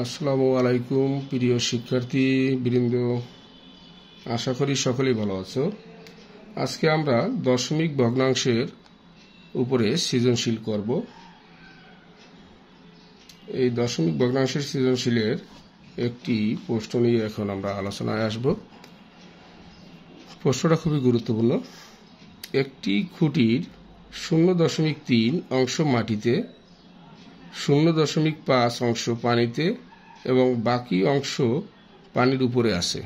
আসসালামু আলাইকুম প্রিয় শিক্ষার্থী বৃন্দ, আশা করি সকলেই ভালো আছো। আজকে আমরা দশমিক ভগ্নাংশের উপরে সৃজনশীল করব। এই দশমিক ভগ্নাংশের সৃজনশীলের একটি প্রশ্ন নিয়ে এখন আমরা আলোচনায় আসব। প্রশ্নটা খুবই গুরুত্বপূর্ণ। একটি খুঁটির 0.3 অংশ মাটিতে, 0.5 অংশ পানিতে এবং বাকি অংশ পানির উপরে আছে।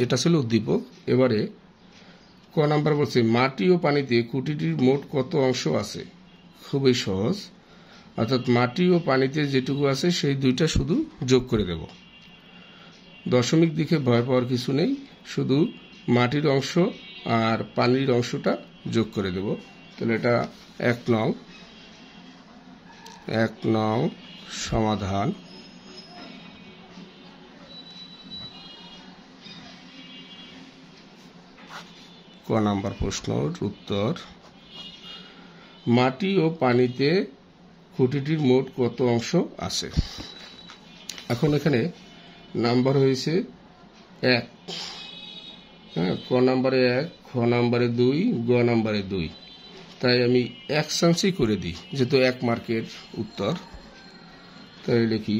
এটা ছিল উদ্দীপক। এবারে ক নাম্বার বলছে, মাটি ও পানিতে খুঁটিটির মোট কত অংশ আছে। খুবই সহজ, অর্থাৎ মাটি ও পানিতে যেটুকু আছে সেই দুইটা শুধু যোগ করে দেব। দশমিক দিকে ভয় পাওয়ার কিছু নেই, শুধু মাটির অংশ আর পানির অংশটা যোগ করে দেব। তাহলে এটা 1 নং সমাধান। ক নাম্বার প্রশ্নের উত্তর, মাটি ও পানিতে খুঁটিটির মোট কত অংশ আছে। এখন এখানে নাম্বার হয়েছে 1, হ্যাঁ, ক নাম্বারে 1, খ নাম্বারে 2, গ নাম্বারে 2। তাই আমি 1 চান্সই করে দিই, যেহেতু 1 মার্কের উত্তর। তাই লিখি,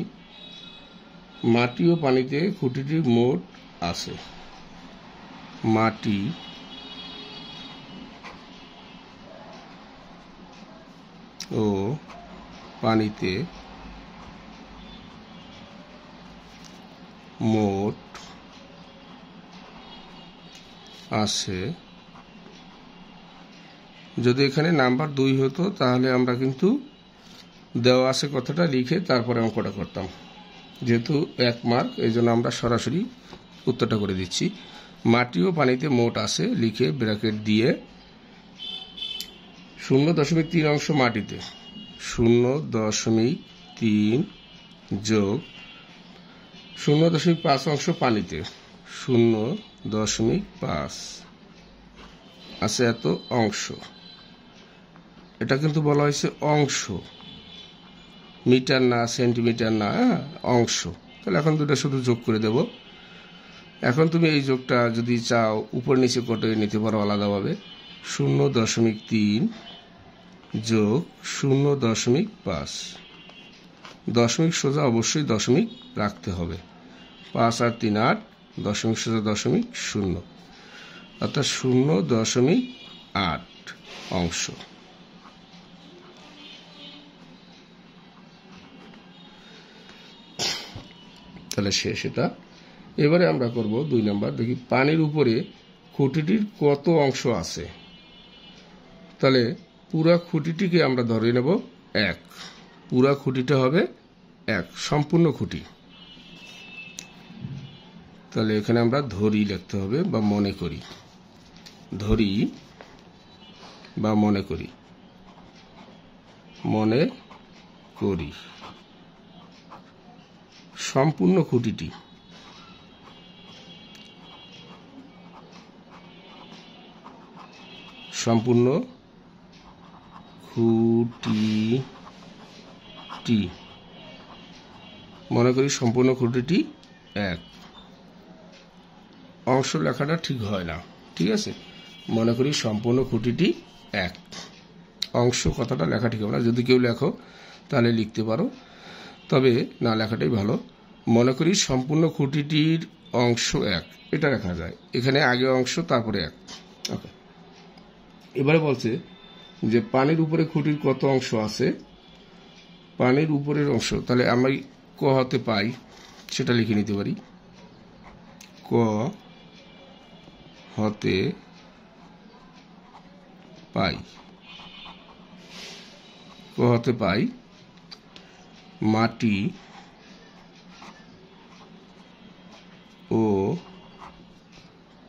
মাটি ও পানিতে খুঁটিটির মোট আছে। মাটি ও পানিতে মোট আছে। যদি এখানে নাম্বার 2 হতো তাহলে আমরা কিন্তু দেওয়া আছে কথাটা লিখে তারপরে অঙ্কটা করতাম। যেহেতু 1 মার্ক, এই জন্য আমরা সরাসরি উত্তরটা করে দিচ্ছি। মাটি ও পানিতে মোট আছে লিখে ব্র্যাকেট দিয়ে 0.3 অংশ মাটিতে, 0.3 যোগ 0.5 অংশ পানিতে, 0.5 আছে এত অংশ। এটা কিন্তু বলা হয়েছে অংশ, মিটার না, সেন্টিমিটার না, অংশ। তাহলে এখন দুটো শুধু যোগ করে দেব। এখন তুমি এই যোগটা যদি চাও উপর নিচে করে নিতে পারো আলাদাভাবে। 0.3 যোগ 0.5, দশমিক সোজা অবশ্যই দশমিক রাখতে হবে। 5 আর 3 8, দশমিক সোজা দশমিক 0, অর্থাৎ 0.8 অংশ। তাহলে শেষ এটা। এবারে আমরা করব 2 নাম্বার। দেখি, পানির উপরে খুঁটিটির কত অংশ আছে। তাহলে পুরা খুঁটিটিকে আমরা ধরে নেব 1। পুরা খুঁটিটা হবে 1, সম্পূর্ণ খুঁটি। তাহলে এখানে আমরা ধরি লিখতে হবে বা মনে করি। ধরি বা মনে করি, মনে করি সম্পূর্ণ খুঁটিটি। সম্পূর্ণ খুঁটিটি মনে করি সম্পূর্ণ খুঁটিটি 1। অংশ লেখাটা ঠিক হয় না, ঠিক আছে। মনে করি সম্পূর্ণ খুঁটিটি 1, অংশ কথাটা লেখা ঠিক হবে না। যদি কেউ লেখো তাহলে লিখতে পারো, তবে না লেখাটাই ভালো। মনে করি সম্পূর্ণ খুঁটিটির অংশ 1, এটা লেখা যায়। এখানে আগে অংশ তারপরে 1। ওকে, এবারে বলছে যে পানির উপরে খুঁটির কত অংশ আছে। পানির উপরের অংশ, তাহলে আমরা ক হতে পাই সেটা লিখে নিতে পারি। ক হতে পাই, ক হতে পাই মাটি ও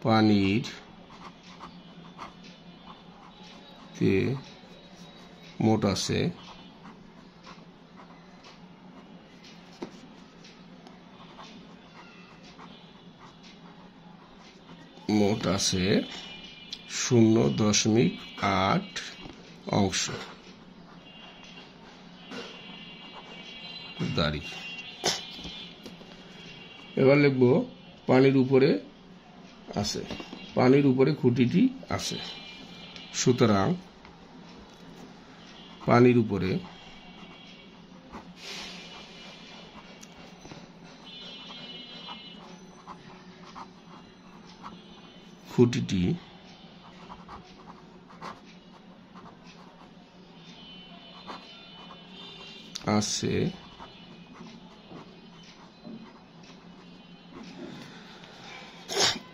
পানির তে মোট আছে মোট আছে 0.8 অংশ। দাঁড়ি এবার লিখব পানির উপরে আছে, পানির উপরে খুঁটিটি আছে। সুতরাং পানির উপরে খুঁটিটি আছে।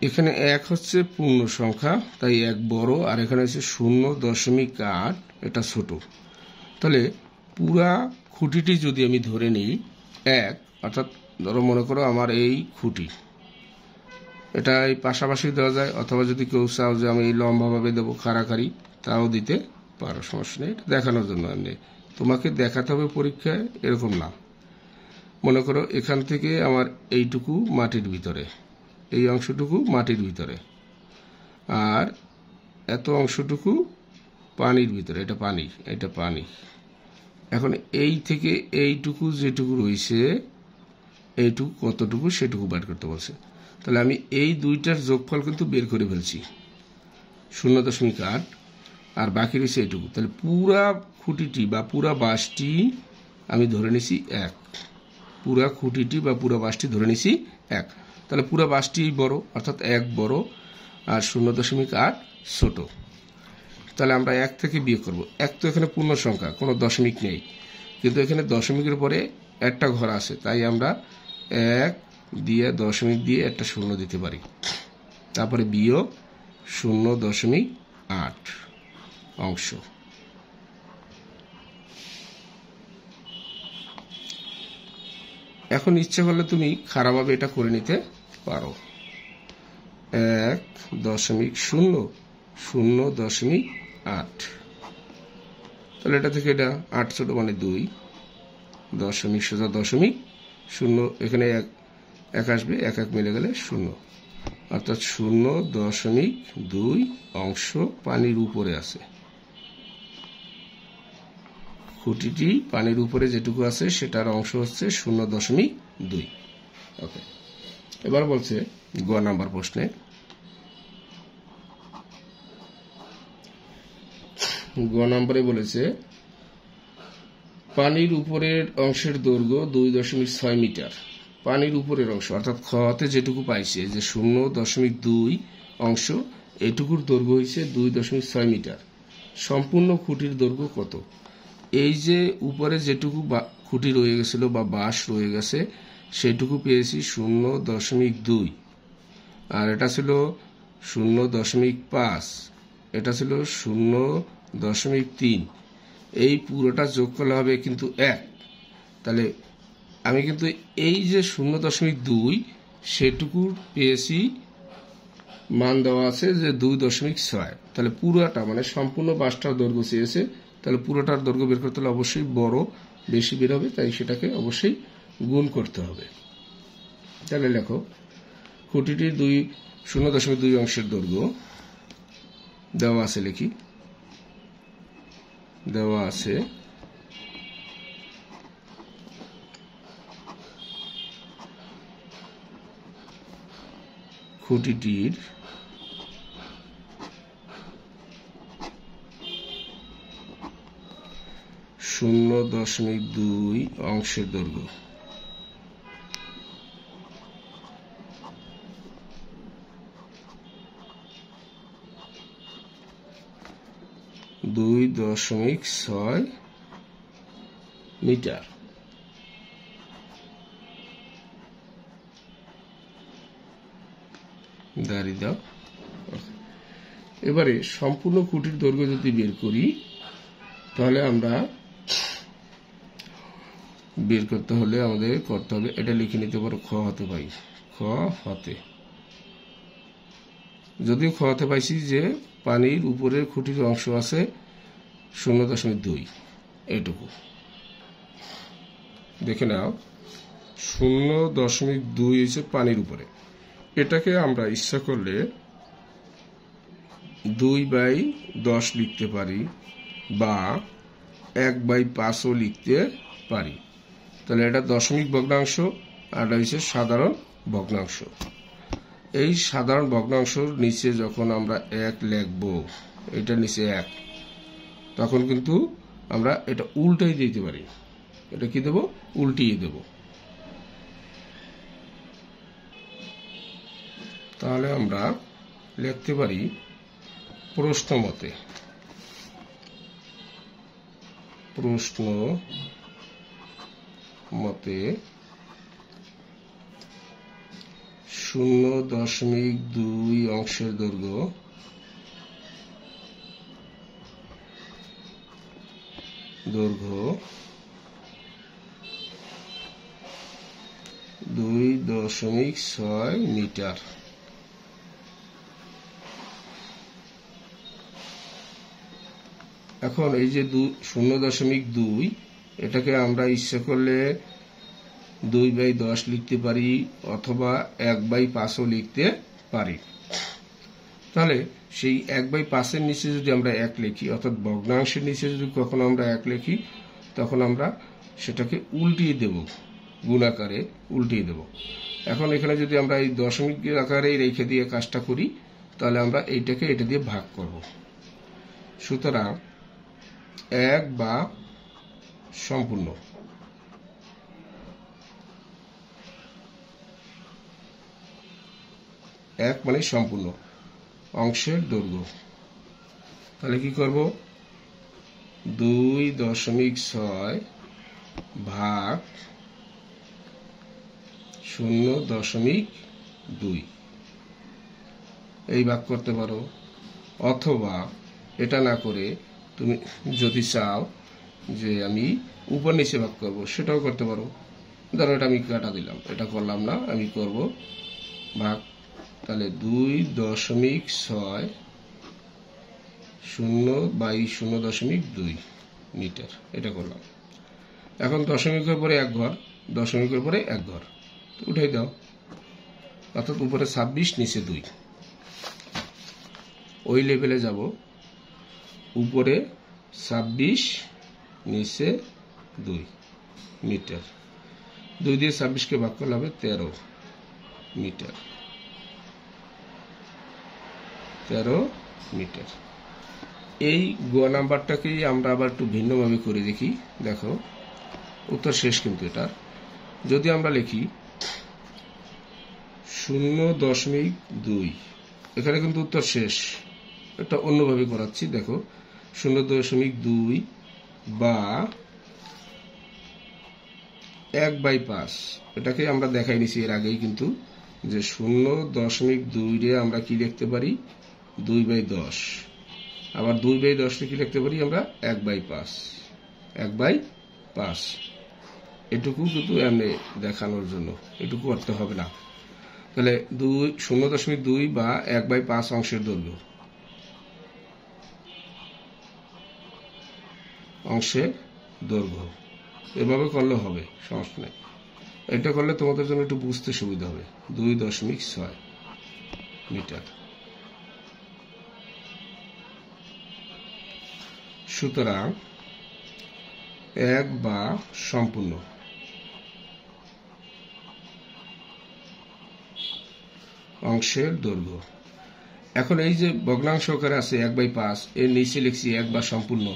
এখানে 1 হচ্ছে পূর্ণ সংখ্যা, তাই 1 বড়, আর এখানে হচ্ছে 0.8, এটা ছোট। তাহলে পুরা খুঁটিটি যদি আমি ধরে নিই 1, অর্থাৎ ধরো মনে করো আমার এই খুঁটি, এটা এই পাশাপাশি দেওয়া যায়, অথবা যদি কেউ চাও যে আমি এই লম্বাভাবে দেবো কারাকারি, তাও দিতে পারো, সমস্যা নেই। এটা দেখানোর জন্য এমনি, তোমাকে দেখাতে হবে পরীক্ষায় এরকম না। মনে করো এখান থেকে আমার এইটুকু মাটির ভিতরে, এই অংশটুকু মাটির ভিতরে, আর এত অংশটুকু পানির ভিতরে, এটা পানি, এটা পানি। এখন এই থেকে এইটুকু যেটুকু রয়েছে, এইটুকু কতটুকু সেটুকু বের করতে বলছে। তাহলে আমি এই দুইটার যোগফল কিন্তু বের করে ফেলছি, 0.8, আর বাকি রয়েছে এইটুকু। তাহলে পুরা খুঁটিটি বা পুরা বাঁশটি আমি ধরে নিছি 1, পুরা খুঁটিটি বা পুরা বাঁশটি ধরে নিছি 1। তাহলে পুরা বাঁশটি বড়, অর্থাৎ 1 বড় আর 0.8 ছোট। তাহলে আমরা 1 থেকে বিয়োগ করব। 1 তো এখানে পূর্ণ সংখ্যা, কোনো দশমিক নেই, কিন্তু এখানে দশমিকের পরে একটা ঘর আছে, তাই আমরা 1 দিয়ে দশমিক দিয়ে একটা 0 দিতে পারি। তারপরে বিয়োগ 0.8 অংশ। এখন ইচ্ছে করলে তুমি খারাপভাবে এটা করে নিতে পারো, 1.0.0.8। তাহলে এটা থেকে এটা 8 ছোট মানে 2, দশমিক সোজা দশমিক 0, এখানে 1 আসবে, 1 মিলে গেলে 0, অর্থাৎ 0.2 অংশ পানির উপরে আছে। খুঁটিটি পানির উপরে যেটুকু আছে সেটার অংশ হচ্ছে 0.2। ওকে, এবার বলছে গ নাম্বার প্রশ্নে, গ নাম্বারে বলেছে পানির উপরের অংশের দৈর্ঘ্য 2.6 মিটার। পানির উপরের অংশ অর্থাৎ খতে যেটুকু পাইছে যে 0.2 অংশ, এটুকুর দৈর্ঘ্য হয়েছে 2.6 মিটার। সম্পূর্ণ খুঁটির দৈর্ঘ্য কত? এই যে উপরে যেটুকু খুঁটি রয়ে গেছিল বা বাঁশ রয়ে গেছে সেটুকু পেয়েছি 0.2, আর এটা ছিল 0.5, এটা ছিল 0.3। এই পুরোটা যোগ করলে হবে কিন্তু 1। তাহলে আমি কিন্তু এই যে 0.2 সেটুকুর পেয়েছি, মান দেওয়া আছে যে 2.6। তাহলে পুরোটা মানে সম্পূর্ণ বাঁশটার দৈর্ঘ্য চেয়েছে, তাহলে পুরোটার দৈর্ঘ্য বের করতে হলে অবশ্যই বড় বেশি বের হবে, তাই সেটাকে অবশ্যই গুণ করতে হবে। তাহলে লেখো খুঁটিটি 0.2 অংশের দৈর্ঘ্য দেওয়া আছে, লিখি দেওয়া আছে খুঁটিটির 0.2 অংশের দৈর্ঘ্য। দুই 2.6 মিটার। দাঁড়িয়ে দাও। এবারে সম্পূর্ণ খুঁটির দৈর্ঘ্য যদি বের করি, তাহলে আমরা বের করতে হলে আমাদের করতে হবে, এটা লিখে নিতে পারো খ হতে পাই, খ হতে, যদিও খ হতে পাইছি যে পানির উপরের খুঁটির অংশ আছে 0.2, এইটুকু দেখে নাও। 0.2 হচ্ছে পানির উপরে। এটাকে আমরা ইচ্ছা করলে 2/10 লিখতে পারি বা 1/5ও লিখতে পারি। তাহলে এটা দশমিক ভগ্নাংশ আর এটা হচ্ছে সাধারণ ভগ্নাংশ। এই সাধারণ ভগ্নাংশের নিচে যখন আমরা 1 লিখব, এটা নিচে 1, তখন কিন্তু আমরা এটা উল্টাই দিতে পারি। এটা কি দেব? উল্টিয়ে দেব। তাহলে আমরা লিখতে পারি প্রশ্ন মতে 0.2 অংশের দৈর্ঘ্য দৈর্ঘ্য 2.6 মিটার। এখন এই যে 0.2, এটাকে আমরা ইচ্ছা করলে 2/10 লিখতে পারি অথবা 1/5ও লিখতে পারি। তাহলে সেই 1/5 নিচে যদি আমরা 1 লিখি, অর্থাৎ ভগ্নাংশের নিচে যদি কখনো আমরা 1 লিখি, তখন আমরা সেটাকে উল্টিয়ে দেব, গুণাকারে উল্টিয়ে দেব। এখন এখানে যদি আমরা এই দশমিক আকারে রেখে দিয়ে কাজটা করি, তাহলে আমরা এইটাকে এটা দিয়ে ভাগ করব। সুতরাং 1 বা সম্পূর্ণ, এক মানে সম্পূর্ণ অংশের দৈর্ঘ্য। তাহলে কি করব? 2.6 ভাগ 0.2 এই ভাগ করতে পারো, অথবা এটা না করে তুমি যদি চাও যে আমি উপর নিচে ভাগ করব, সেটাও করতে পারো। ধরো এটা আমি কাটা দিলাম, এটা করলাম না, আমি করব ভাগ। তাহলে 2.6 0/0.2 মিটার, এটা করলাম। এখন দশমিকের পরে 1 ঘর, দশমিকের পরে 1 ঘর উঠাই দাও, অর্থাৎ উপরে 26 নিচে 2। ওই লেভেলে যাব, উপরে 26 নিচে 2 মিটার। 2 দিয়ে 26কে ভাগ করলে হবে 13 মিটার। 13 মিটার। এই গ নাম্বারটাকেই আমরা আবার একটু ভিন্নভাবে করে দেখি। দেখো উত্তর শেষ কিন্তু এটার। যদি আমরা লিখি 0.2, এখানে কিন্তু উত্তর শেষ, এটা অন্যভাবে করাচ্ছি। দেখো 0.2 বা 1/5, এটাকে আমরা দেখাই নিছি এর আগেই কিন্তু, যে 0.2 আমরা কি লিখতে পারি? 2/10। আবার 2/10 কি লিখতে পারি আমরা? 1/5। 1/5 এটুকু কিন্তু এমনি দেখানোর জন্য, এটুকু করতে হবে না। তাহলে 0.2 বা 1/5 অংশের দৈর্ঘ্য, অংশের দৈর্ঘ্য এভাবে করলে হবে, সমস্যা নেই। এটা করলে তোমাদের জন্য একটু বুঝতে সুবিধা হবে। 2.6 মিটার। সুতরাং 1 বা সম্পূর্ণ অংশের দৈর্ঘ্য। এখন এই যে ভগ্নাংশ আকারে আছে 1/5, এর নিচে লিখছি 1 বা সম্পূর্ণ,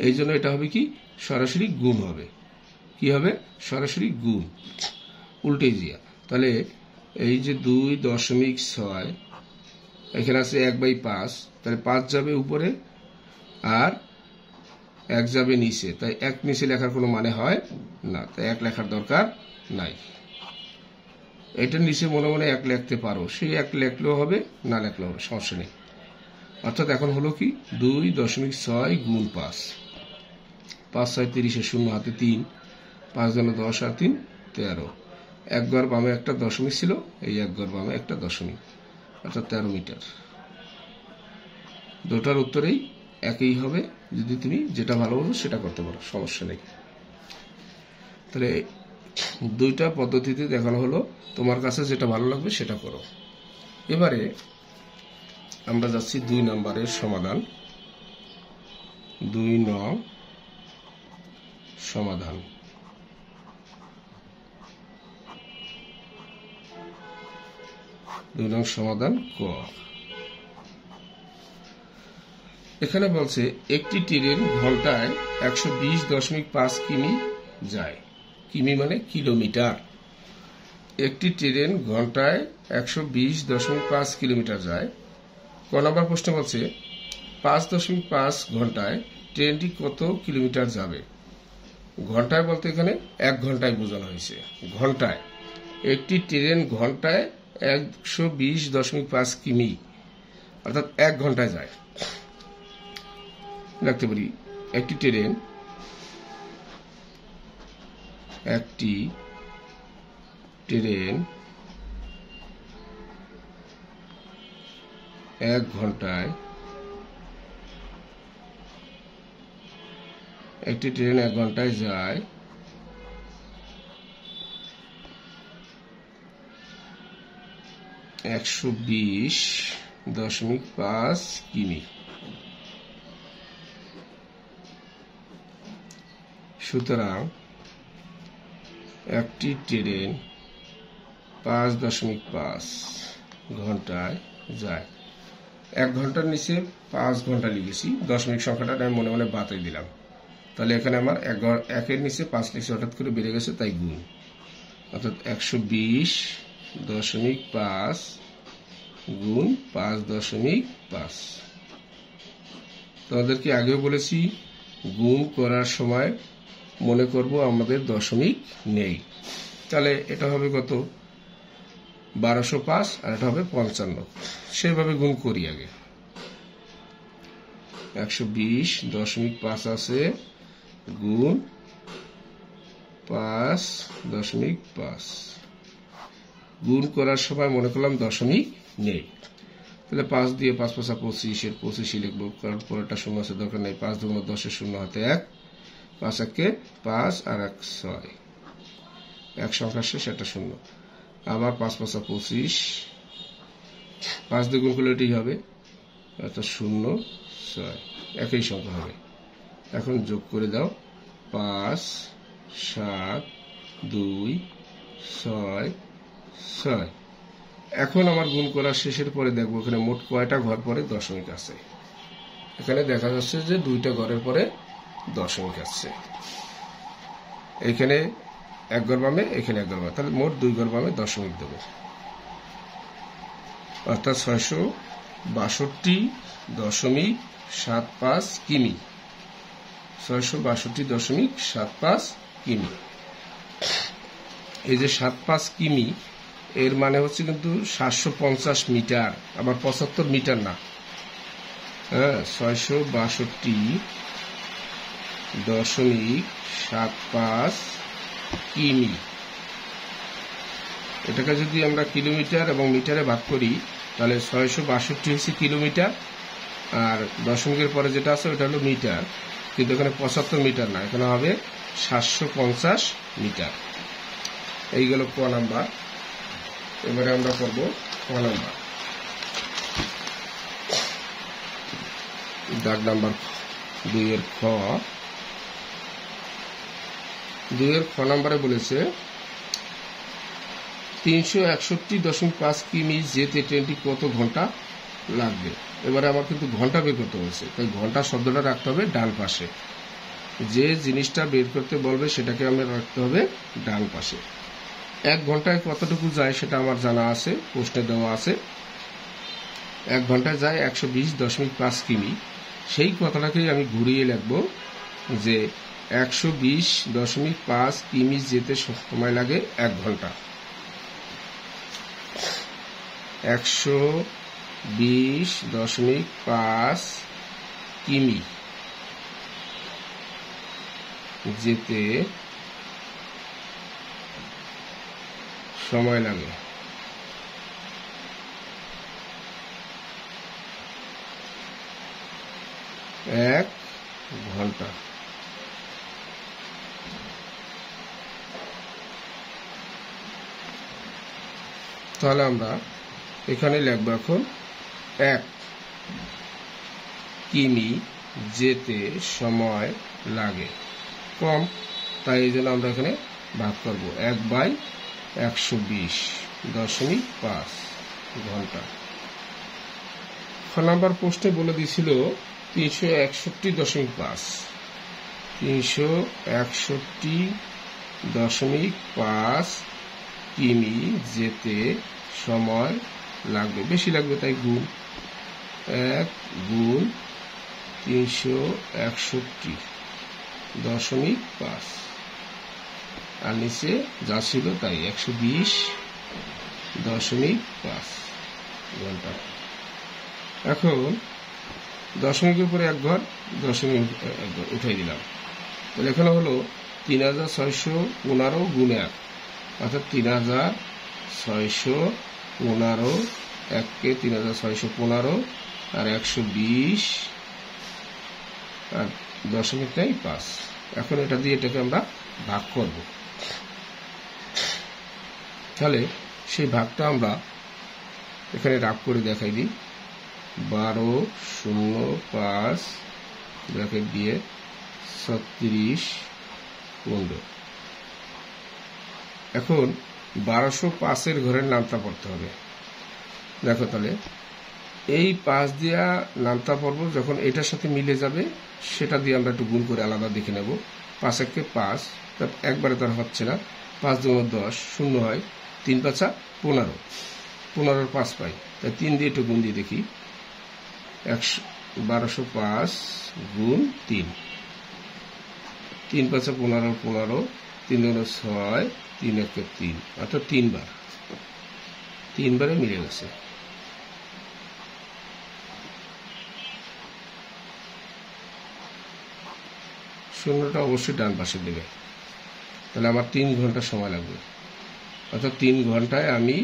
এই জন্য এটা হবে কি? সরাসরি গুণ হবে। কি হবে? সরাসরি গুণ, উল্টে দিয়া। তাহলে এই যে 2.6, এখানে আছে 1/5, তাহলে 5 যাবে উপরে আর 1 যাবে নিচে, তাই 1 নিচে লেখার কোনো মানে হয় না, তাই 1 লেখার দরকার নাই। এটার নিচে মনে মনে 1 লিখতে পারো, সেই 1 লেখলেও হবে, না লেখলেও হবে, সমস্যা নেই। অর্থাৎ এখন হলো কি? 2.6 গুণ 5, 5 6 30, 0 হাতে 3, 5 × 10 আর 3 13। 1 ঘর বামে একটা দশমিক ছিল, এই 1 ঘর বামে একটা দশমিক, অর্থাৎ 13 মিটার। দুটার উত্তরেই একই হবে, যদি তুমি যেটা ভালো বলো সেটা করতে পারো, সমস্যা নেই। তাহলে দুইটা পদ্ধতিতে দেখানো হলো, তোমার কাছে যেটা ভালো লাগবে সেটা করো। এবারে আমরা যাচ্ছি 2 নম্বরের সমাধান। 2 নং সমাধান। 2 নং সমাধান ক। এখানে বলছে একটি ট্রেন ঘন্টায় 120.5 কিমি যায়। কিমি মানে কিলোমিটার। একটি ট্রেন ঘন্টায় 120.5 কিলোমিটার যায়। ক নম্বর প্রশ্ন বলছে 5.5 ঘন্টায় ট্রেনটি কত কিলোমিটার যাবে। ঘন্টায় বলতে এখানে 1 ঘন্টায় বোঝানো হয়েছে। ঘন্টায় একটি ট্রেন ঘন্টায় 120.5 কিমি অর্থাৎ 1 ঘন্টায় যায়। লিখতে পারি একটি ট্রেন 1 ঘন্টায় যায় 120.5 কিমি। সুতরাং একটি ট্রেন 5.5 ঘন্টায় যায়। 1 ঘন্টার নিচে 5 ঘন্টা লিখেছি, দশমিক সংখ্যাটা আমি মনে মনে বাতাই দিলাম। তাহলে এখানে আমার 1-এর নিচে 5 লিখছি, হঠাৎ করে বেড়ে গেছে তাই গুণ, অর্থাৎ 120.5 গুণ 5.5। তোমাদেরকে আগেও বলেছি গুণ করার সময় মনে করব আমাদের দশমিক নেই। তাহলে এটা হবে কত 1205 আর এটা হবে 55। সেভাবে গুণ করি আগে। 120.5 আছে গুণ 5.5। গুণ করার সময় মনে করলাম দশমিক নেই। তাহলে 5 দিয়ে 5 5 25, এর 25 লিখবো, কারণ পরেরটা শূন্য আছে দরকার নেই। 5 2 10 এর শূন্য হাতে 1, 5 1 5 আর 1 6, 1 সংখ্যা শেষ, একটা শূন্য। আবার 5 5 25, 5 দিয়ে গুণ করলে এটাই হবে, অর্থাৎ 0 6, একই সংখ্যা হবে। এখন যোগ করে দাও, 5 7 2 6 6। এখন আমার গুণ করা শেষের পরে দেখবো এখানে মোট কয়টা ঘর পরে দশমিক আছে। এখানে দেখা যাচ্ছে যে 2টা ঘরের পরে দশমিক আছে। এখানে 1 ঘর বামে, এখানে 1 ঘর বামে, তাহলে মোট 2 ঘর বামে দশমিক দেব, অর্থাৎ 662.75 কিমি। 662.75 কিমি। এই যে 75 কিমি এর মানে হচ্ছে কিন্তু 750 মিটার, আবার 75 মিটার না। হ্যাঁ, 662.75 কিমি। এটাকে যদি আমরা কিলোমিটার এবং মিটারে ভাগ করি তাহলে 662 হচ্ছে কিলোমিটার, আর দশমিকের পরে যেটা আছে ওটা হলো মিটার, কিন্তু এখানে 75 মিটার না, এখানে হবে 750 মিটার। এই গেল ক নাম্বার। এবারে আমরা করব খ নাম্বার। দাগ নাম্বার 2 এর খ। 2 এর খ নাম্বারে বলেছে 361.5 কিমি যেতে ট্রেনটি কত ঘন্টা লাগবে। এবারে আমার কিন্তু ঘন্টা বের করতে বলছে, তাই ঘন্টা শব্দটা রাখতে হবে ডান পাশে। যে জিনিসটা বের করতে বলবে সেটাকে আমার রাখতে হবে ডান পাশে। 1 ঘন্টায় কতটুকু যায় সেটা আমার জানা আছে, প্রশ্নে দেওয়া আছে। 1 ঘন্টায় যায় 120.5 কিমি। সেই কথাটাকেই আমি ঘুরিয়ে লিখব যে 120.5 কিমি যেতে সময় লাগে 1 ঘন্টা। 120.5 কিমি যেতে সময় লাগে 1 ঘন্টা। তাহলে আমরা এখানে লিখব এখন 1 কিমি যেতে সময় লাগে কম, তাই এই জন্য আমরা এখানে ভাগ করব 1/120.5। ঘন্টা। খ নাম্বার প্রশ্নে বলে দিয়েছিল 361.5 361.5 কিমি যেতে সময় লাগবে, বেশি লাগবে তাই গুণ 1 গুণ 361.5 আর নিচে যা ছিল তাই 120.5 ঘন্টা। এখন দশমিকের উপরে এক ঘর, দশমিক উঠাই দিলাম, তাহলে এখানে হলো 3615 গুণ 1, অর্থাৎ 3615, 1কে 3615 আর 120 আর দশমিক নাই 5। এখন এটা দিয়ে এটাকে আমরা ভাগ করব, তাহলে সেই ভাগটা আমরা এখানে রাগ করে দেখাই দিই। 12 0 5 ব্র্যাকেট দিয়ে 36 15। এখন 1205 ঘরের নামতা পড়তে হবে। দেখো তাহলে এই 5 দিয়া নামতা পড়ব, যখন এটার সাথে মিলে যাবে সেটা দিয়ে আমরা একটু গুণ করে আলাদা দেখে নেব। 5 1 5, একবারে তার হচ্ছে না, 5 2 10, 0 হয়, 3 5 15, 15 5 পাই, তাই 3 দিয়ে একটু গুণ দিয়ে দেখি। 1205 গুণ 3, 3 5 15 15, 3 2 6, 3 1 3, অর্থাৎ 3 বার, 3 বারে মিলে গেছে। শূন্যটা অবশ্যই ডান পাশে দেবে, তাহলে আমার 3 ঘন্টা সময় লাগবে, অর্থাৎ 3 ঘন্টায় আমি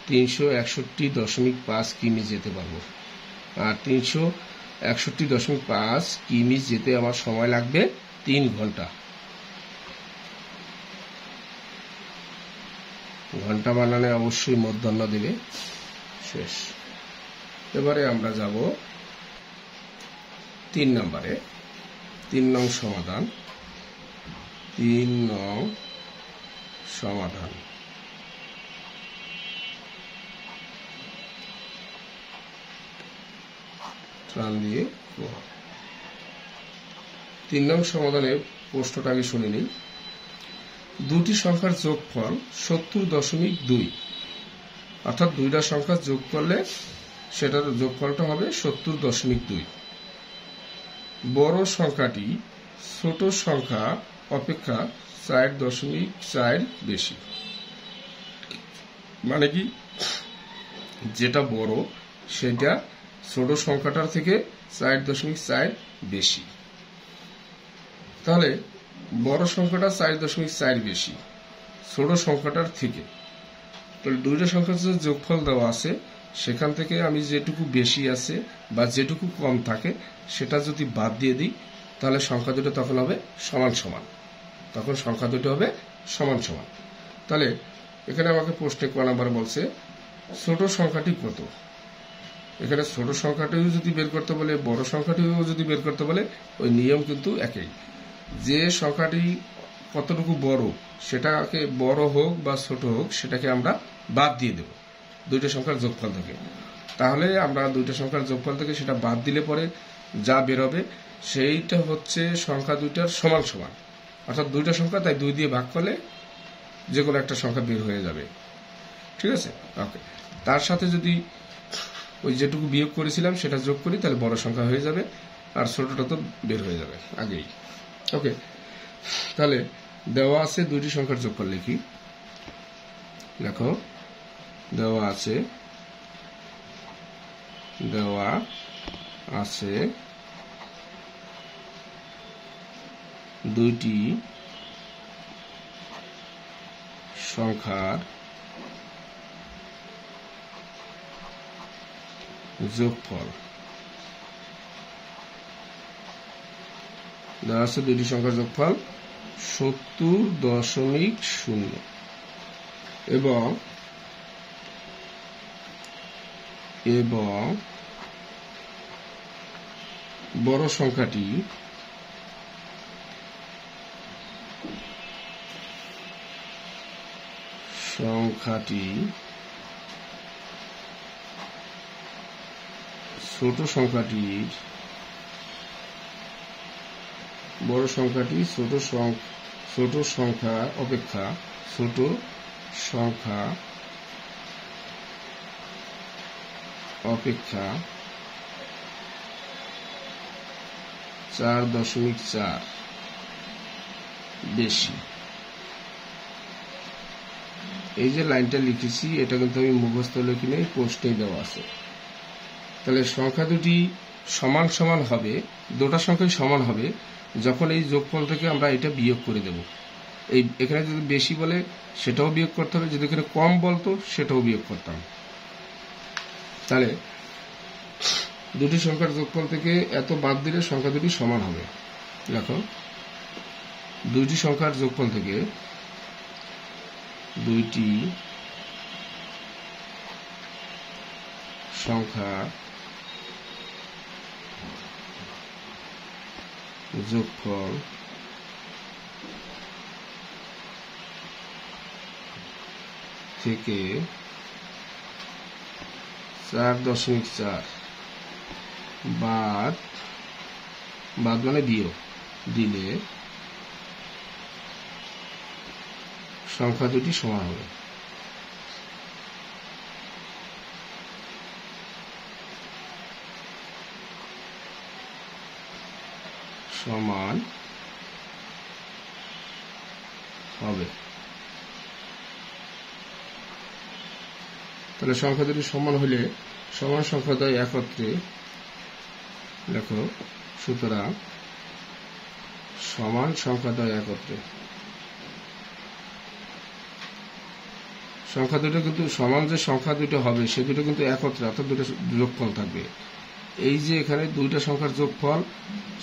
361.5 কিমি যেতে পারবো। আর 361.5 কিমি যেতে আমার সময় লাগবে 3 ঘন্টা। ঘন্টা বানানে অবশ্যই মূর্ধন্য দেবে। শেষ। এবারে আমরা যাব 3 নম্বরে, 3 নং সমাধান। 3 নং সমাধান। ত্রাণ দিয়ে 3 নং সমাধানের প্রশ্নটা আগে শুনে নিই। দুটি সংখ্যার যোগফল 70.2, অর্থাৎ দুইটা সংখ্যা যোগ করলে সেটার যোগফলটা হবে 70.2। বড় সংখ্যাটি ছোট সংখ্যা অপেক্ষা 4.4 বেশি। মানে কি, যেটা বড় সেটা ছোট সংখ্যাটার থেকে 4.4 বেশি। তাহলে বড় সংখ্যাটা 4.4 বেশি ছোট সংখ্যাটার থেকে, তাহলে দুইটা সংখ্যার যে যোগফল দেওয়া আছে সেখান থেকে আমি যেটুকু বেশি আছে বা যেটুকু কম থাকে সেটা যদি বাদ দিয়ে দিই তাহলে সংখ্যা দুটো তখন হবে সমান সমান, তখন সংখ্যা দুটো হবে সমান সমান। তাহলে এখানে আমাকে প্রশ্নে ক নাম্বার বলছে ছোট সংখ্যাটি কত। এখানে ছোট সংখ্যাটিও যদি বের করতে বলে, বড় সংখ্যাটিও যদি বের করতে বলে, ওই নিয়ম কিন্তু একই। যে সংখ্যাটি কতটুকু বড় সেটাকে, বড় হোক বা ছোট হোক, সেটাকে আমরা বাদ দিয়ে দেব দুইটা সংখ্যার যোগফল থেকে। তাহলে আমরা দুইটা সংখ্যার যোগফল থেকে সেটা বাদ দিলে পরে যা বেরোবে সেইটা হচ্ছে সংখ্যা দুইটার সমান সমান, অর্থাৎ দুইটা সংখ্যা তাই 2 দিয়ে ভাগ করলে যে কোনো একটা সংখ্যা বের হয়ে যাবে। ঠিক আছে, ওকে। তার সাথে যদি ওই যেটুকু বিয়োগ করেছিলাম সেটা যোগ করি তাহলে বড় সংখ্যা হয়ে যাবে, আর ছোটটা তো বের হয়ে যাবে আগেই। ওকে, তাহলে দেওয়া আছে দুইটি সংখ্যার যোগফল লিখি। দেখো দেওয়া আছে দুইটি সংখ্যার যোগফল। দেওয়া আছে দুইটি সংখ্যার যোগফল 70.0 এবং বড় সংখ্যাটি ছোট সংখ্যাটির বড় সংখ্যাটি ছোট সংখ্যা অপেক্ষা ছোট সংখ্যা অপেক্ষা 4.4 বেশি। এই যে লাইনটা লিখেছি এটা কিন্তু আমি মুখস্থ লিখি নাই, পোস্টে দেওয়া আছে। তাহলে সংখ্যা দুটি সমান সমান হবে, দুটো সংখ্যাই সমান হবে যখন এই যোগফল থেকে আমরা এটা বিয়োগ করে দেব। এই এখানে যদি বেশি বলে সেটাও বিয়োগ করতে হবে, যদি এখানে কম বলতো সেটাও বিয়োগ করতাম। তাহলে দুটি সংখ্যার যোগফল থেকে এত বাদ দিলে সংখ্যা দুটি সমান হবে। দেখো, দুইটি সংখ্যার যোগফল থেকে দুইটি সংখ্যা যোগফল থেকে 4.4 বাদ মানে বিয়োগ দিলে সংখ্যা দুটি সমান হবে। সমান হবে। তাহলে সংখ্যা দুটি সমান হলে সমান সংখ্যা দ্বয় একত্রে লেখো, সুতরাং সমান সংখ্যা দ্বয় একত্রে। সংখ্যা দুটো কিন্তু সমান, যে সংখ্যা দুটো হবে সে দুটো কিন্তু একত্রে, অর্থাৎ দুটো যোগফল থাকবে। এই যে এখানে দুইটা সংখ্যার যোগফল,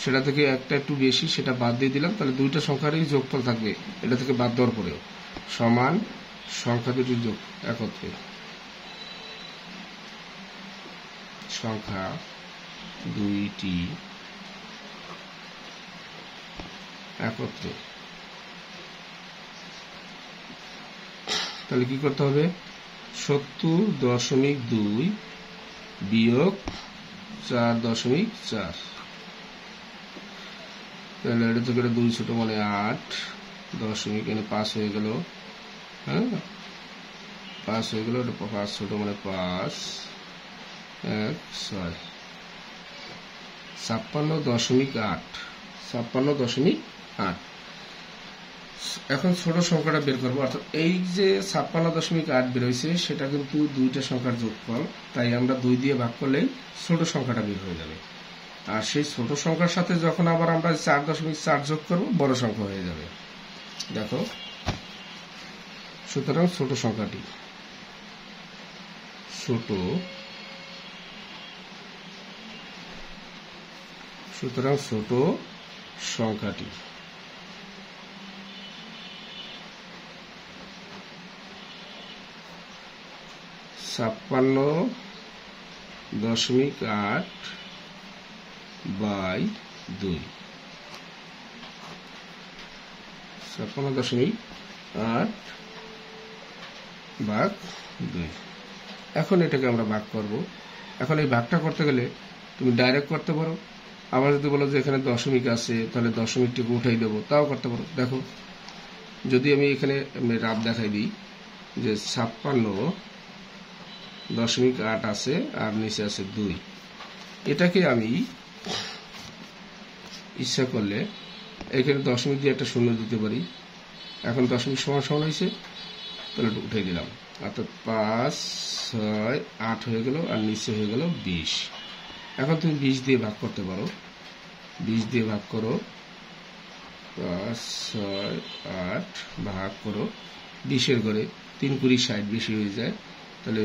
সেটা থেকে একটা একটু বেশি, সেটা বাদ দিয়ে দিলাম, তাহলে দুইটা সংখ্যারই যোগফল থাকবে এটা থেকে বাদ দেওয়ার পরেও। সমান সংখ্যা দুটির যোগ একত্রে, সংখ্যা দুইটি একত্রে। তাহলে কি করতে হবে? 70.2 বিয়োগ 4.4। তাহলে এটা থেকে 2 ছোট মানে 8 দশমিক, এখানে 5 হয়ে গেল। হ্যাঁ, 5 হয়ে গেল, এটা 5 ছোট মানে 5 1 6 56.8 56.8। এখন ছোট সংখ্যাটা বের করবো, অর্থাৎ এই যে 56.8 বের হয়েছে সেটা কিন্তু দুইটা সংখ্যার যোগফল, তাই আমরা 2 দিয়ে ভাগ করলেই ছোট সংখ্যাটা বের হয়ে যাবে। আর সেই ছোট সংখ্যার সাথে যখন আবার আমরা 4.4 যোগ করবো বড় সংখ্যা হয়ে যাবে। দেখো, সুতরাং ছোট সংখ্যাটি সুতরাং ছোট সংখ্যাটি 56.8 বাই 2, 56.8 ভাগ 2। এখন এটাকে আমরা ভাগ করব। এখন এই ভাগটা করতে গেলে তুমি ডাইরেক্ট করতে পারো, আবার যদি বলো যে এখানে দশমিক আছে তাহলে দশমিকটিকে উঠাই দেবো, তাও করতে পারো। দেখো, যদি আমি এখানে রাব দেখাই দিই যে 56.8 আছে আর নিচে আছে 2, এটাকে আমি ইচ্ছা করলে এখানে দশমিক দিয়ে একটা শূন্য দিতে পারি। এখন দশমিক সমান সমান হয়েছে, তাহলে উঠে দিলাম, অর্থাৎ 5 6 8 হয়ে গেল, আর নিচে হয়ে গেল 20। এখন তুমি 20 দিয়ে ভাগ করতে পারো, 20 দিয়ে ভাগ করো, 5 6 8 ভাগ করো 20-এর ঘরে 3 × 20 60 বেশি হয়ে যায়, তাহলে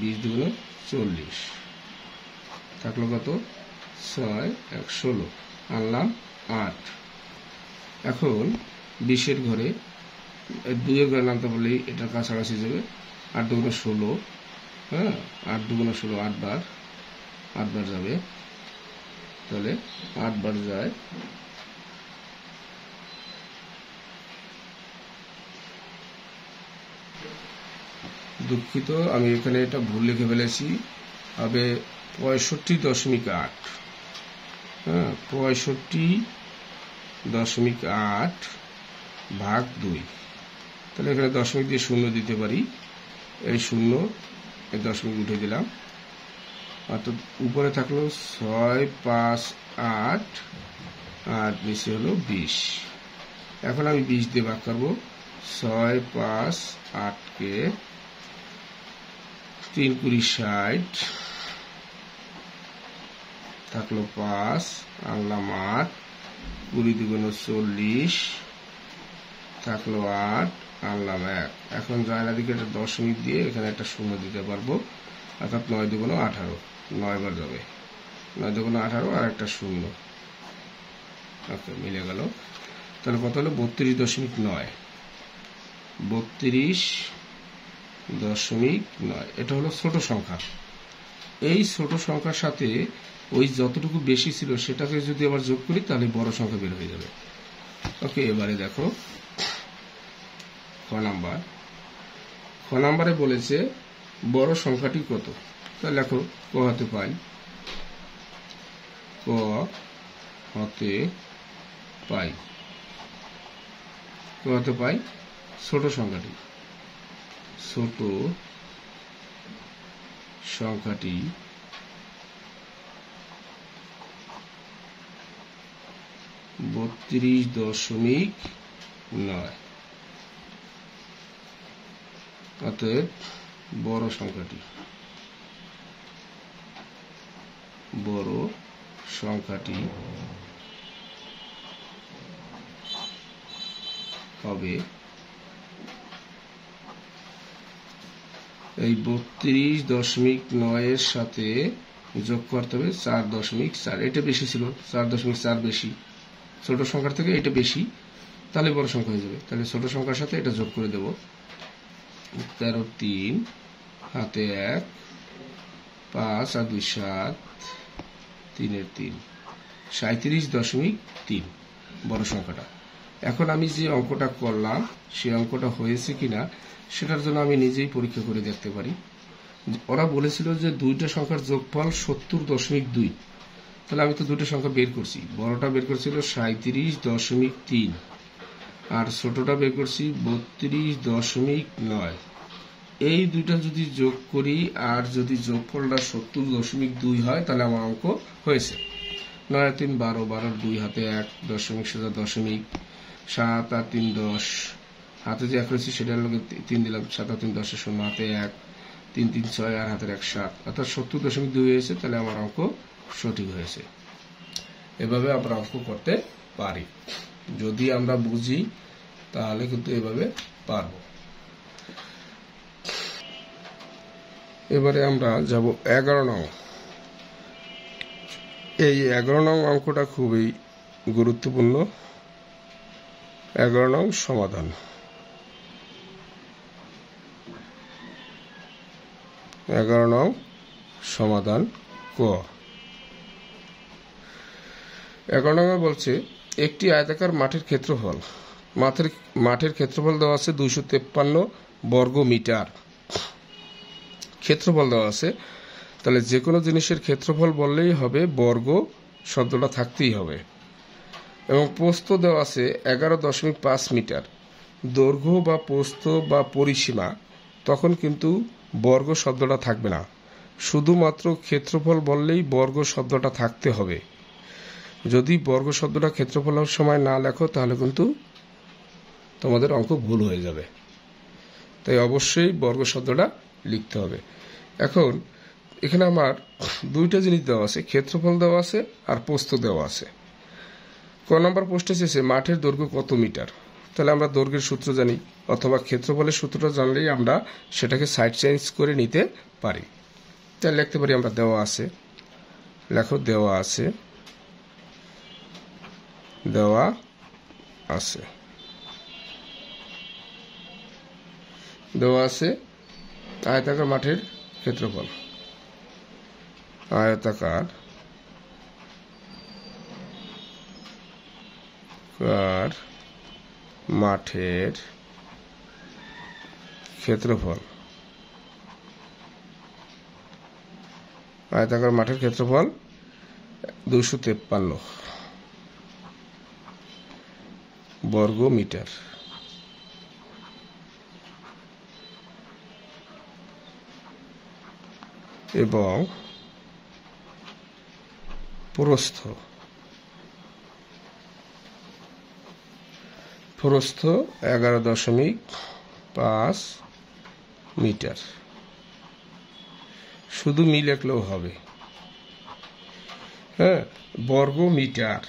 20 দুগুণ 40 থাকলো কত? 6 1 16, আনলাম 8। এখন 20-এর ঘরে 2-এর ঘরে নামতে বললেই এটা কাছাকাছি যাবে, 8 দুগুণ 16, হ্যাঁ 8 দুগুণ 16 8 বার যাবে, তাহলে 8 বার যায়। দুঃখিত, আমি এখানে এটা ভুল লিখে ফেলেছি, হবে 65.8। হ্যাঁ, 65.8 ভাগ 2। তাহলে এখানে দশমিক দিয়ে শূন্য দিতে পারি, এই শূন্য এই দশমিক উঠে দিলাম, অর্থাৎ উপরে থাকলো 6, 5, 8 আর নিচে হলো 20। এখন আমি 20 দিয়ে ভাগ করবো। 6, 5, 8কে 3 × 60 থাকলো 5, আনলাম 8, 20 × 40 থাকলো 8, আনলাম 1। এখন জায়গা দিকে একটা দশমিক দিয়ে এখানে একটা শূন্য দিতে পারবো, অর্থাৎ 9 × 2 = 18, 9 বার যাবে। 9 × 2 = 18 আর একটা শূন্য, ওকে মিলে গেল। তাহলে কত হলো? 32.9। 32.9 এটা হলো ছোট সংখ্যা। এই ছোট সংখ্যার সাথে ওই যতটুকু বেশি ছিল সেটাকে যদি আবার যোগ করি তাহলে বড় সংখ্যা বের হয়ে যাবে। ওকে, এবারে দেখো খ নাম্বারে বলেছে বড় সংখ্যাটি কত। তাহলে লেখো ক হতে পাই, ক হতে পাই, ক হতে পাই ছোট সংখ্যাটি, ছোট সংখ্যাটি 32.9। অতএব বড় সংখ্যাটি হবে এই 32.9 এর সাথে যোগ করতে হবে 4.4। এটা বেশি ছিল, 4.4 বেশি, ছোট সংখ্যার থেকে এটা বেশি, তাহলে বড় সংখ্যা হয়ে যাবে। তাহলে ছোট সংখ্যার সাথে এটা যোগ করে দেব। 13, 3 হাতে 1, 5 আর 2 7, 3 এর 3, 37.3 বড় সংখ্যাটা। এখন আমি যে অঙ্কটা করলাম সেই অঙ্কটা হয়েছে কিনা সেটার জন্য আমি নিজেই পরীক্ষা করে দেখতে পারি। ওরা বলেছিল যে দুইটা সংখ্যার যোগফল 70.2। তাহলে আমি তো দুটো সংখ্যা বের করছি, বড়টা বের করছিল 37.3 আর ছোটটা বের করছি 32.9। এই দুইটা যদি যোগ করি আর যদি যোগফলটা 70.2 হয় তাহলে আমার অঙ্ক হয়েছে। 9 আর 3 12, 12 2 হাতে 1, দশমিক সোজা দশমিক, 7 আর 3 10, হাতে যে 1 রয়েছে সেটার লগে 3 দিলাম, 7 আর 3 10 0 হাতে 1, 3 3 6 আর হাতের 1 7, অর্থাৎ 70.2 হয়েছে। তাহলে আমার অঙ্ক সঠিক হয়েছে। এভাবে আমরা অঙ্ক করতে পারি, যদি আমরা বুঝি তাহলে কিন্তু এভাবে পারব। এবারে আমরা যাব 11 নং। এই 11 নং অঙ্কটা খুবই গুরুত্বপূর্ণ। 11 নং সমাধান। 11 নং সমাধান ক। 11 নং বলছে একটি আয়তাকার মাঠের ক্ষেত্রফল, মাঠের ক্ষেত্রফল দেওয়া আছে 253 বর্গ মিটার। ক্ষেত্রফল দেওয়া আছে, তাহলে যে কোনো জিনিসের ক্ষেত্রফল বললেই হবে বর্গ শব্দটা থাকতেই হবে। এবং প্রস্থ দেওয়া আছে 11.5 মিটার। দৈর্ঘ্য বা প্রস্থ বা পরিসীমা তখন কিন্তু বর্গ শব্দটা থাকবে না, শুধুমাত্র ক্ষেত্রফল বললেই বর্গ শব্দটা থাকতে হবে। যদি বর্গ শব্দটা ক্ষেত্রফলের সময় না লেখো তাহলে কিন্তু তোমাদের অঙ্ক ভুল হয়ে যাবে। তাই অবশ্যই বর্গ শব্দটা লিখতে হবে। এখন এখানে আমার দুইটা জিনিস দেওয়া আছে, ক্ষেত্রফল দেওয়া আছে আর প্রস্থ দেওয়া আছে। ক নম্বর প্রশ্নে চেয়েছে মাঠের দৈর্ঘ্য কত মিটার। তাহলে আমরা দৈর্ঘ্যের সূত্র জানি, অথবা ক্ষেত্রফলের সূত্রটা জানলেই আমরা সেটাকে সাইড চেঞ্জ করে নিতে পারি। তাহলে লিখতে পারি আমরা দেওয়া আছে, লেখো দেওয়া আছে, দেওয়া আছে, দেওয়া আছে আয়তাকার মাঠের ক্ষেত্রফল, আয়তাকার মাঠের ক্ষেত্রফল আয়তাকার মাঠের ক্ষেত্রফল 253 বর্গ মিটার। এবং প্রস্থ 11.5 মিটার। শুধু মি লিখলেও হবে। হ্যাঁ, বর্গ মিটার,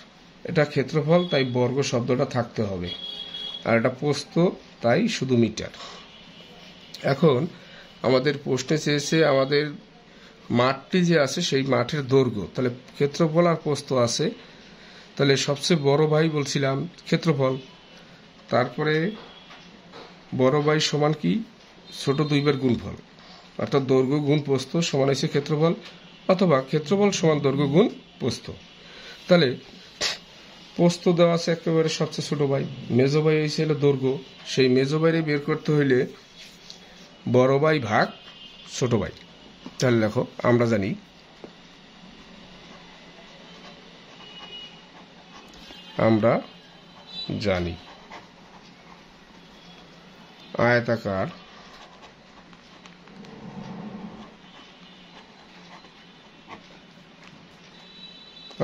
এটা ক্ষেত্রফল, তাই বর্গ শব্দটা থাকতে হবে, আর এটা প্রস্থ, তাই শুধু মিটার। এখন আমাদের প্রশ্নে চেয়েছে আমাদের মাঠটি যে আছে সেই মাঠের দৈর্ঘ্য, তাহলে ক্ষেত্রফল আর প্রস্থ আছে, তাহলে সবচেয়ে বড় ভাই বলছিলাম ক্ষেত্রফল, তারপরে বড় ভাই সমান কি ছোট দুইবার গুণফল, অর্থাৎ দৈর্ঘ্য গুণ প্রস্থ সমান হয়েছে ক্ষেত্রফল, অথবা ক্ষেত্রফল সমান দৈর্ঘ্য গুণ প্রস্থ। তাহলে প্রস্থ দেওয়া আছে একেবারে সবচেয়ে ছোট ভাই, মেজো ভাই হয়েছে হলো দৈর্ঘ্য, সেই মেজো ভাইরে বের করতে হইলে বড় ভাই ভাগ ছোট ভাই। তাহলে দেখো আমরা জানি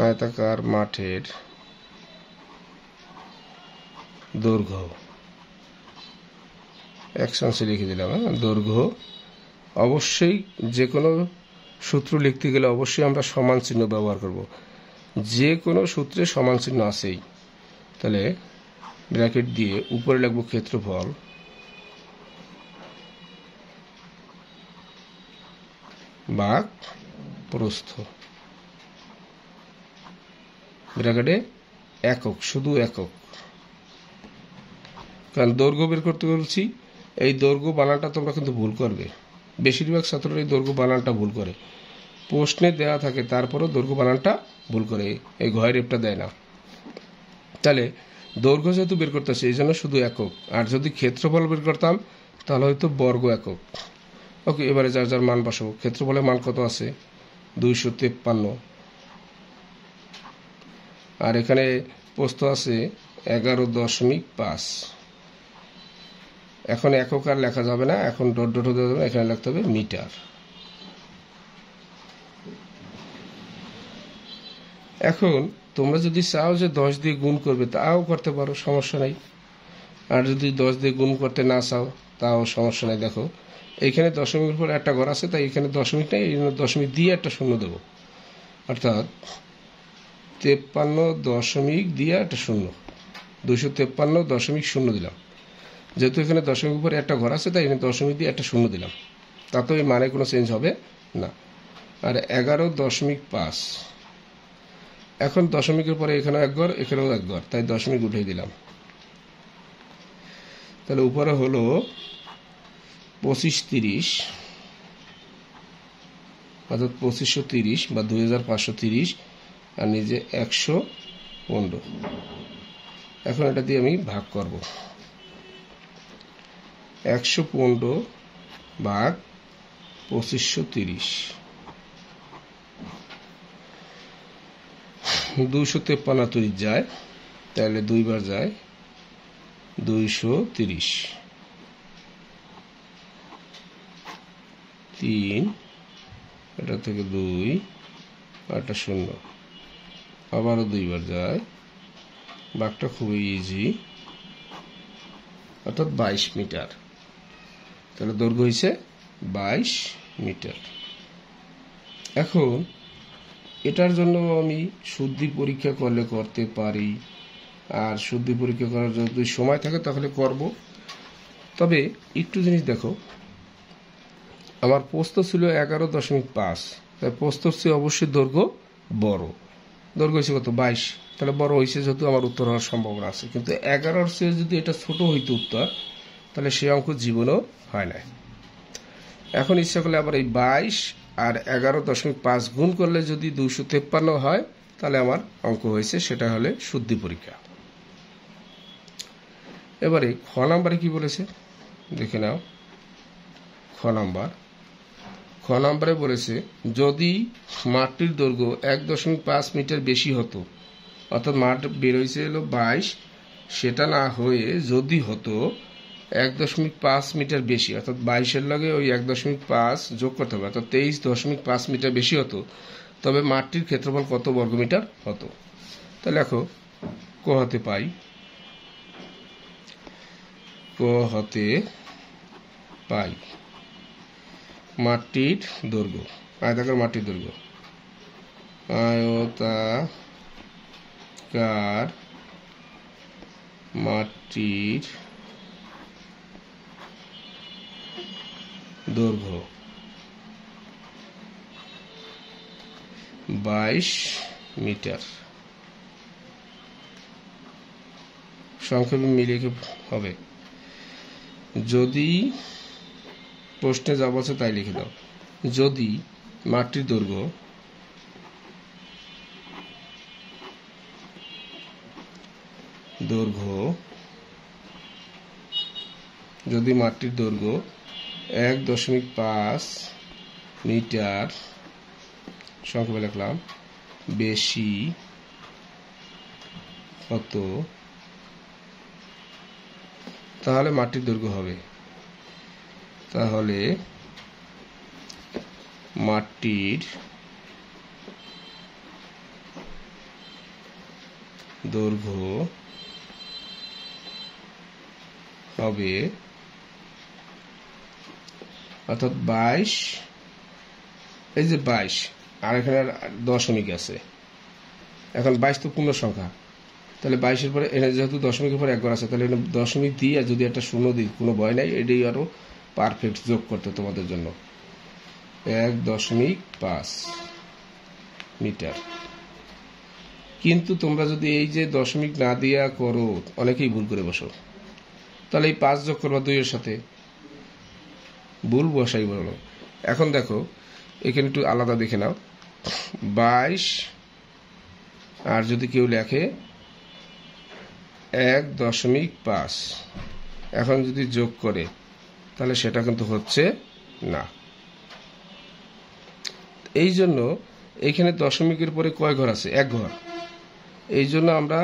আয়তাকার মাঠের দৈর্ঘ্য, অ্যাকশনসে লিখে দিলাম। দৈর্ঘ্য অবশ্যই যে কোনো সূত্র লিখতে গেলে অবশ্যই আমরা সমান চিহ্ন ব্যবহার করব, যে কোনো সূত্রে সমান চিহ্ন আছেই। তাহলে ব্র্যাকেট দিয়ে উপরে লিখব ক্ষেত্রফল ভাগ প্রস্থ, ব্র্যাকেটে একক, শুধু একক, কারণ দৈর্ঘ্য বের করতে বলছি। এই দৈর্ঘ্য বানানটা তোমরা কিন্তু ভুল করবে, বেশিরভাগ ছাত্ররা এই দৈর্ঘ্য বানানটা ভুল করে, প্রশ্নে দেওয়া থাকে তারপরও দৈর্ঘ্য বানানটা ভুল করে, এই ঘয়ের রেপটা দেয় না। তাহলে দৈর্ঘ্য যেহেতু বের করতেছে এই জন্য শুধু একক, আর যদি ক্ষেত্রফল বের করতাম তাহলে হয়তো বর্গ একক। ওকে, এবারে যার যার মান বসাবো। ক্ষেত্রফলের মান কত আছে? 253, আর এখানে প্রস্থ আছে 11.5। এখন একক আর লেখা যাবে না, এখন ডট ডট হতে যাবে, এখানে লিখতে হবে মিটার। এখন তোমরা যদি চাও যে 10 দিয়ে গুণ করবে তাও করতে পারো, সমস্যা নাই। আর যদি 10 দিয়ে গুণ করতে না চাও তাও সমস্যা নাই। দেখো এইখানে দশমিকের পর একটা ঘর আছে, তাই এখানে দশমিক নেই, এই জন্য দশমিক দিয়ে একটা শূন্য দেবো, অর্থাৎ 53 দিয়ে একটা শূন্য, 253.0 দিলাম। যেহেতু এখানে দশমিক উপরে একটা ঘর আছে তাই এখানে দশমিক দিয়ে একটা শূন্য দিলাম, তাতেও এই মানে কোনো চেঞ্জ হবে না। আর 11.5, এখন দশমিকের পরে এখানেও এক ঘর, এখানেও এক ঘর, তাই দশমিক উঠিয়ে দিলাম। তাহলে উপরে হলো 2530, অর্থাৎ 2530 বা 2530, আর নিজে 115। এখন এটা দিয়ে আমি ভাগ করব, 115 ভাগ 2530, 253 যায়, তাহলে দুইবার যায় 230, 3, এটা থেকে 2 আর একটা শূন্য, আবারও দুইবার যায়, ভাগটা খুবই ইজি, অর্থাৎ 22 মিটার। তাহলে দৈর্ঘ্য হয়েছে 22 মিটার। এখন এটার জন্য আমি শুদ্ধি পরীক্ষা করলে করতে পারি, আর শুদ্ধি পরীক্ষা করার যদি সময় থাকে তাহলে করব। তবে একটু জিনিস দেখো, আমার প্রস্থ ছিল 11.5, তাই প্রস্থর চেয়ে অবশ্যই দৈর্ঘ্য বড়। দৈর্ঘ্য হয়েছে কত? 22, তাহলে বড় হয়েছে, যেহেতু আমার উত্তর হওয়ার সম্ভাবনা আছে। কিন্তু 11-র চেয়ে যদি এটা ছোট হইতো উত্তর, তাহলে সে অঙ্ক জীবনও হয় না। এখন ইচ্ছা করলে আবার এই 22 আর 11.5 গুণ করলে যদি 253 হয়, তাহলে আমার অঙ্ক হয়েছে, সেটা হলে শুদ্ধি পরীক্ষা। এবারে খ নাম্বারে কি বলেছে দেখে নাও। খ খ নম্বরে বলেছে যদি মাঠটির দৈর্ঘ্য 1.5 মিটার বেশি হতো, অর্থাৎ মাঠ বের হয়েছে হলো 22, সেটা না হয়ে যদি হতো 1.5 মিটার বেশি, অর্থাৎ 22-এর লগে ওই 1.5 যোগ করতে হবে, অর্থাৎ 23.5 মিটার বেশি হতো, তবে মাঠটির ক্ষেত্রফল কত বর্গমিটার হতো। তাহলে দেখো ক হতে পাই, ক হতে পাই মাঠটির দৈর্ঘ্য, আয়তাকার মাঠটির দৈর্ঘ্য, আয়তাকার মাঠটির দৈর্ঘ্য 22 মিটার। সংক্ষেপে মিলিয়ে হবে, যদি প্রশ্নে যা বলছে তাই লিখে দাও। যদি মাঠটির দৈর্ঘ্য যদি মাঠটির দৈর্ঘ্য 1.5 মিটার, সংক্ষেপে লিখলাম, বেশি হতো, তাহলে মাঠটির দৈর্ঘ্য হবে, তাহলে মাঠটির দৈর্ঘ্য হবে, অর্থাৎ 22, এই যে 22 আর এখানে দশমিক আছে, এখন 22 তো পূর্ণ সংখ্যা, তাহলে 22-এর পরে এখানে যেহেতু দশমিকের পরে 1 ঘর আছে, তাহলে দশমিক দিই আর যদি একটা শূন্য দিই কোনো ভয় নাই, এটাই আরো পারফেক্ট যোগ করতে তোমাদের জন্য। 1.5 মিটার। কিন্তু তোমরা যদি এই যে দশমিক না দিয়া করো, অনেকেই ভুল করে বসো, তাহলে এই 5 যোগ করবা 2-এর সাথে, ভুল বসাই বলো। এখন দেখো এখানে একটু আলাদা দেখে নাও, 22 আর যদি কেউ লেখে 1.5, এখন যদি যোগ করে তাহলে সেটা কিন্তু হচ্ছে না। এই জন্য এইখানে দশমিকের পরে কয় ঘর আছে? 1 ঘর। এই জন্য আমরা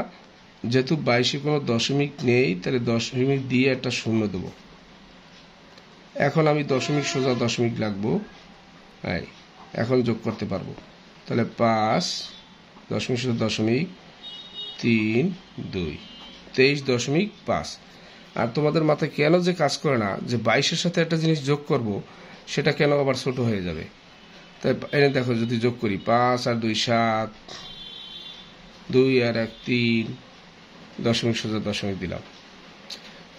যেহেতু 22-এ কোনো দশমিক নেই, তাহলে দশমিক দিয়ে একটা শূন্য দেব। এখন আমি দশমিক সোজা দশমিক লাগবো, এখন যোগ করতে পারবো, তাহলে 5 দশমিক সোজা দশমিক 3 2 23.5। আর তোমাদের মাথায় কেন যে কাজ করে না যে 22-এর সাথে একটা জিনিস যোগ করব, সেটা কেন আবার ছোট হয়ে যাবে? তাই এনে দেখো যদি যোগ করি 5 আর 2 7, 2 আর 1 3, দশমিক সোজা দশমিক দিলাম,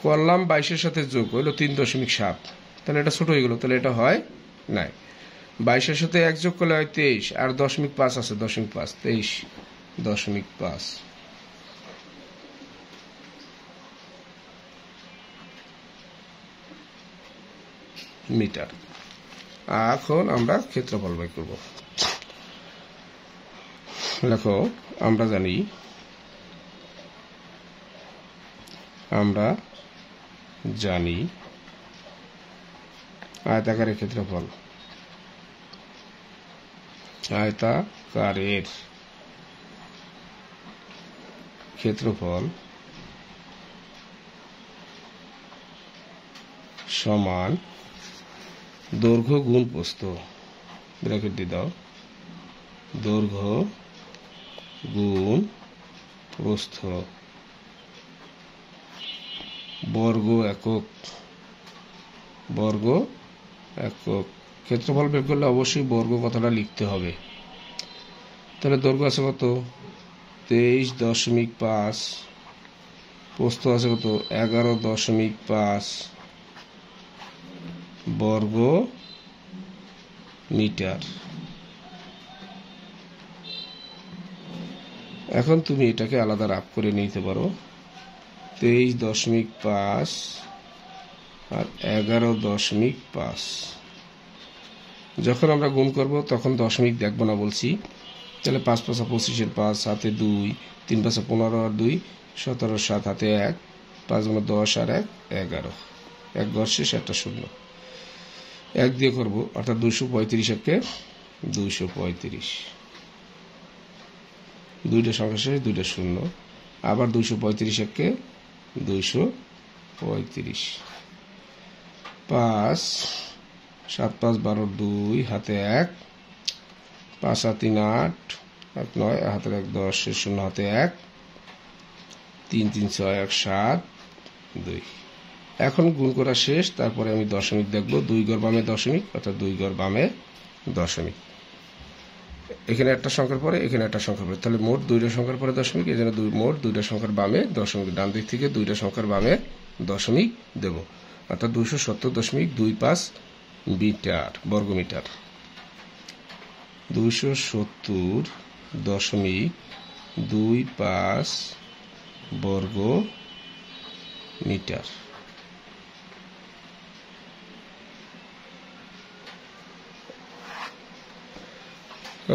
করলাম 22-এর সাথে যোগ হইলো 3.7, তাহলে এটা ছোট হয়ে গেল, তাহলে এটা হয় নাই। 22-এর সাথে 1 যোগ করলে হয় 23, আর 0.5 আছে, 0.5 23.5 মিটার। এখন আমরা ক্ষেত্রফল বের করব। দেখো আমরা জানি আয়তাকারের ক্ষেত্রফল, আয়তাকারের ক্ষেত্রফল সমান দৈর্ঘ্য গুণ প্রস্থ, ব্র্যাকেট দিয়ে দাও, দৈর্ঘ্য গুণ প্রস্থ বর্গ একক। ক্ষেত্রফল বের করলে অবশ্যই বর্গ কথাটা লিখতে হবে। তাহলে দৈর্ঘ্য আছে কত? 23.5, প্রস্থ আছে কত? 11.5 বর্গ মিটার। এখন তুমি এটাকে আলাদা রাফ করে নিতে পারো, 23.5 আর 11.5। যখন আমরা গুণ করব তখন দশমিক দেখবো না বলছি, তাহলে 5 5 25-এর 5, হাতে 2, 3 5 15 আর 2 17, 7 হাতে 1, 5 10 আর 1 11, 1 ঘর শেষ, একটা শূন্য। 1 দিয়ে করব, অর্থাৎ 235 একে 235, দুইটা সংখ্যা শেষ, দুইটা শূন্য, আবার 235 একে 235, 5 7 5 12 2 হাতে 1, 5 আর 3 8 1 9 হাতের 1 10 শূন্য হাতে 1, 3 3 6 1 7 2। এখন গুণ করা শেষ, তারপরে আমি দশমিক দেখব, 2 ঘর বামে দশমিক, অর্থাৎ 2 ঘর বামে দশমিক। এখানে একটা সংখ্যার পরে এখানে একটা সংখ্যার পরে, তাহলে মোট 2টা সংখ্যার পরে দশমিক, এই জন্য মোট 2টা সংখ্যার বামে দশমিক, ডান দিক থেকে 2টা সংখ্যার বামে দশমিক দেব, অর্থাৎ 270.25 মিটার, বর্গমিটার। 270.25 বর্গ মিটার।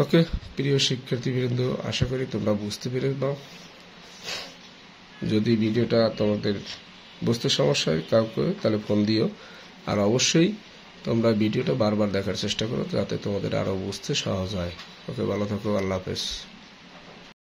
ওকে প্রিয় শিক্ষার্থীবৃন্দ, আশা করি তোমরা বুঝতে পেরে দাও। যদি ভিডিওটা তোমাদের বুঝতে সমস্যা হয় কাউকে, তাহলে ফোন দিও। আর অবশ্যই তোমরা ভিডিওটা বারবার দেখার চেষ্টা করো, যাতে তোমাদের আরো বুঝতে সহজ হয়। ওকে, ভালো থাকো, আল্লাহ হাফেজ।